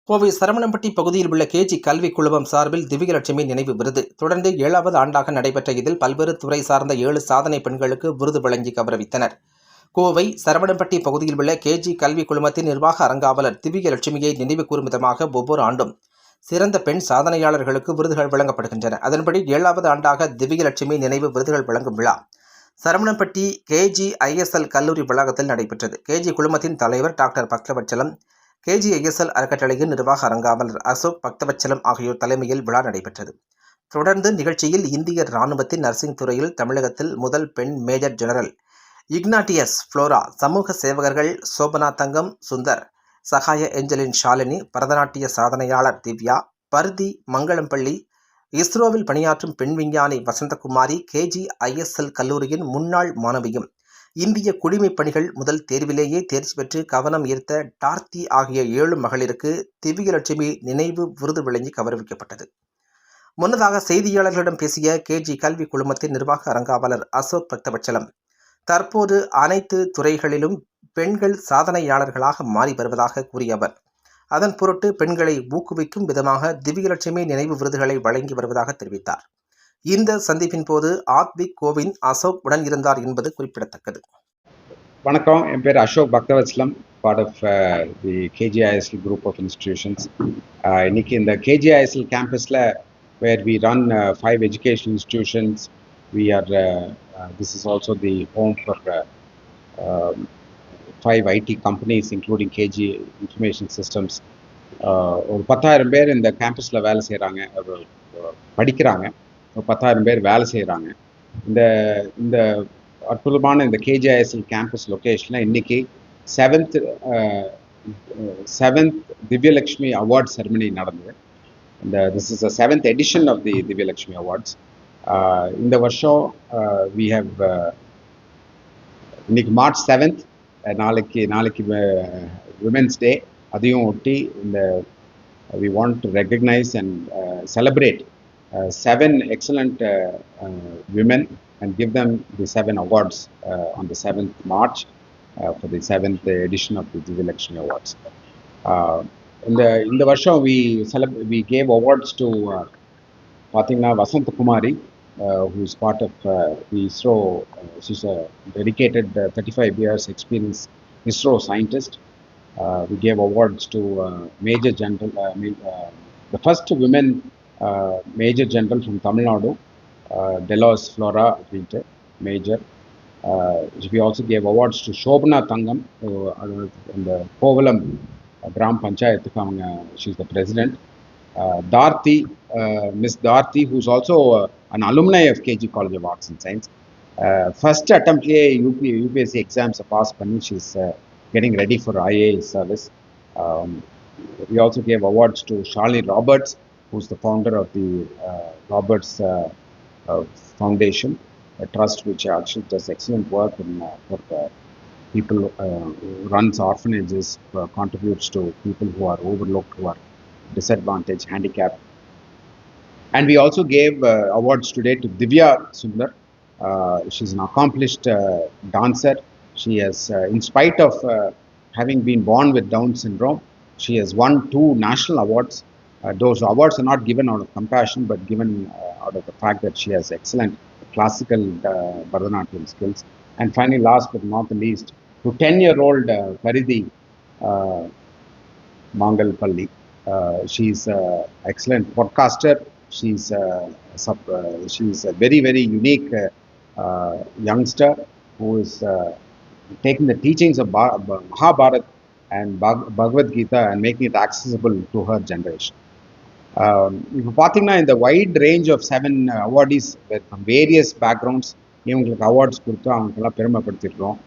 கோவை சரவணம்பட்டி பகுதியில் உள்ள கேஜி கல்வி குழுமம் சார்பில் திவ்யலட்சுமி நினைவு விருது தொடர்ந்து 7வது ஆண்டாக நடைபெற்ற இதில் பல்வேறு துறை சார்ந்த 7 சாதனை பெண்களுக்கு விருது வழங்கி கௌரவித்தனர். கோவை சரவணம்பட்டி பகுதியில் உள்ள கேஜி கல்வி குழுமத்தின் நிர்வாக அறங்காவலர் திவ்யலட்சுமியை நினைவு கூறும் விதமாக ஒவ்வொரு ஆண்டும் சிறந்த பெண் சாதனையாளர்களுக்கு விருதுகள் வழங்கப்படுகின்றன. அதன்படி 7வது ஆண்டாக திவ்யலட்சுமி நினைவு விருதுகள் வழங்கும் விழா சரவணம்பட்டி KGISL கல்லூரி வளாகத்தில் நடைபெற்றது. கேஜி குழுமத்தின் தலைவர் டாக்டர் பக்தவச்சலம், KGISL அறக்கட்டளையின் நிர்வாக அறங்காவலர் அசோக் பக்தவச்சலம் ஆகியோர் தலைமையில் விழா நடைபெற்றது. தொடர்ந்து நிகழ்ச்சியில் இந்திய இராணுவத்தின் நர்சிங் துறையில் தமிழகத்தில் முதல் பெண் மேஜர் ஜெனரல் இக்னாட்டியஸ் புளோரா, சமூக சேவகர்கள் சோபனா தங்கம், சுந்தர், சகாய ஏஞ்சலின் ஷாலினி, பரதநாட்டிய சாதனையாளர் திவ்யா, பருதி மங்களம்பள்ளி, இஸ்ரோவில் பணியாற்றும் பெண் விஞ்ஞானி வசந்தகுமாரி, KGISL கல்லூரியின் முன்னாள் மாணவியும் இந்திய குடிமைப் பணிகள் முதல் தேர்விலேயே தேர்ச்சி பெற்று கவனம் ஈர்த்த டார்த்தி ஆகிய 7 மகளிருக்கு திவ்யலட்சுமி நினைவு விருது வழங்கி கௌரவிக்கப்பட்டது. முன்னதாக செய்தியாளர்களிடம் பேசிய கேஜி கல்வி குழுமத்தின் நிர்வாக அறங்காவலர் அசோக் பக்தவச்சலம், தற்போது அனைத்து துறைகளிலும் பெண்கள் சாதனையாளர்களாக மாறி வருவதாக கூறிய அவர், அதன் பொருட்டு பெண்களை ஊக்குவிக்கும் விதமாக திவ்யலட்சுமி நினைவு விருதுகளை வழங்கி வருவதாக தெரிவித்தார். இந்த சந்திப்பின் போது ஆத்விக் கோவிந்த் அசோக் உடன் இருந்தார் என்பது குறிப்பிடத்தக்கது. வணக்கம், என் பேர் Ashok Bhaktavatsalam, part of the KGISL group of institutions. இன்னைக்கு இந்த KGISL கேம்பஸில் where we run 5 education institutions, this is also the home for 5 IT companies including KG Information Systems. ஒரு 10,000 பேர் இந்த கேம்பஸில் வேலை செய்கிறாங்க, படிக்கிறாங்க. 10,000 பேர் வேலை செய்கிறாங்க. இந்த அற்புதமான இந்த KGISL கேம்பஸ் லொக்கேஷனில் இன்னைக்கு 7th திவ்யலட்சுமி அவார்ட் செரமனி நடந்தது. This is the 7th edition of the Divyalakshmi Awards. இந்த வருஷம் we have இன்னைக்கு March 7th, நாளைக்கு Women's Day. அதையும் ஒட்டி we want to recognize and celebrate 7 excellent women and give them the 7 awards on the 7th March for the 7th edition of the Divyalakshmi Awards. இந்த வருஷம் we gave awards to Pathina Vasantakumari, who is part of the ISRO. She's a dedicated 35 years experience ISRO scientist. We gave awards to Major General, the first women Major General from Tamil Nadu, Delos Flora Major. We also gave awards to Shobana Thangam, in the Kovalam Gram Panchayat, she's the president. Darthi, Miss Darthi, who's also an alumni of KG College of Arts and Science. First attempt UPSC exams passed, she's getting ready for IAS service. We also gave awards to Charlie Roberts, who's the founder of the Roberts Foundation, a trust which actually does excellent work for people, runs orphanages, contributes to people who are overlooked, who are disadvantaged, handicapped. And we also gave awards today to Divya Sundar. She's an accomplished dancer. She has, in spite of having been born with Down syndrome, she has won 2 national awards. Those awards are not given out of compassion, but given out of the fact that she has excellent classical Bharatanatyam skills. And finally, last but not the least, to 10-year-old Paridhi Mangalpalli. She's an excellent podcaster. She's a very, very unique youngster who is taking the teachings of Mahabharata and Bhagavad Gita and making it accessible to her generation. இப்போ பார்த்தீங்கன்னா இந்த wide range of 7 awardees from various backgrounds இவங்களுக்கு awards கொடுத்து அவங்களுக்கெல்லாம் பெருமைப்படுத்திடுறோம்.